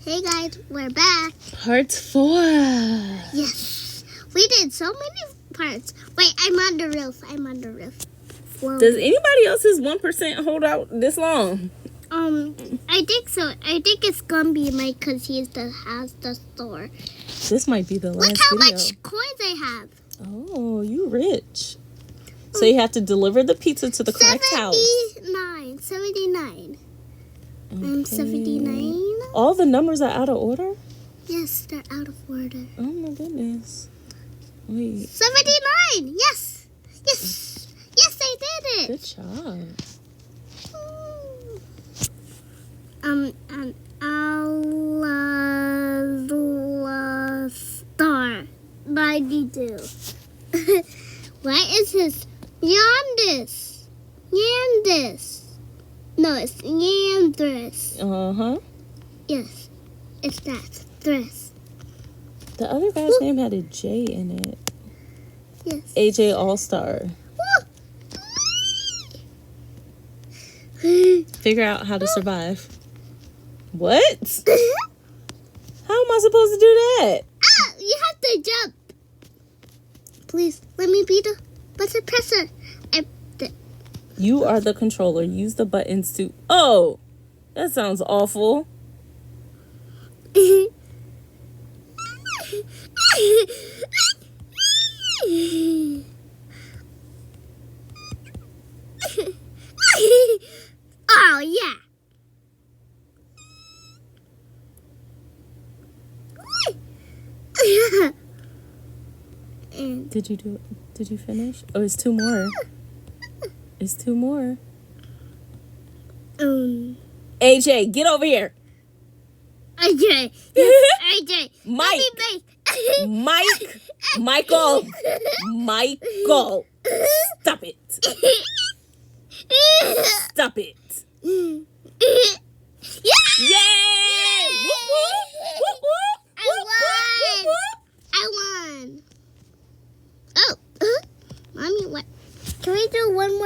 Hey guys, we're back. Part 4. Yes, we did so many parts. Wait, I'm on the roof. Whoa. Does anybody else's 1% hold out this long? I think so. I think it's gonna be Mike because he has the store. This might be the last Look how video. much coins I have. Oh, you rich. So you have to deliver the pizza to the correct house. 79. Okay. I'm 79. All the numbers are out of order? Yes, they're out of order. Oh my goodness. Wait. 79. Yes, I did it. Good job. Star 92. What is his? Yandis. No, it's Yandris. Uh-huh. Yes, it's that. Dress. The other guy's name had a J in it. Yes. AJ All-Star. Figure out how to survive. What? How am I supposed to do that? You have to jump. Please, let me be the button presser. You are the controller. Use the buttons to... Oh! That sounds awful. Oh, yeah. And Did you do it? Did you finish? Oh, it's 2 more. It's 2 more. AJ, get over here. AJ. Yes, AJ. Mike. Mike. Michael. Stop it. Stop it. Yeah! Yay! Whoop, whoop, whoop, whoop, I whoop, won. whoop, whoop. I won. Oh, Mommy, what? Can we do one more?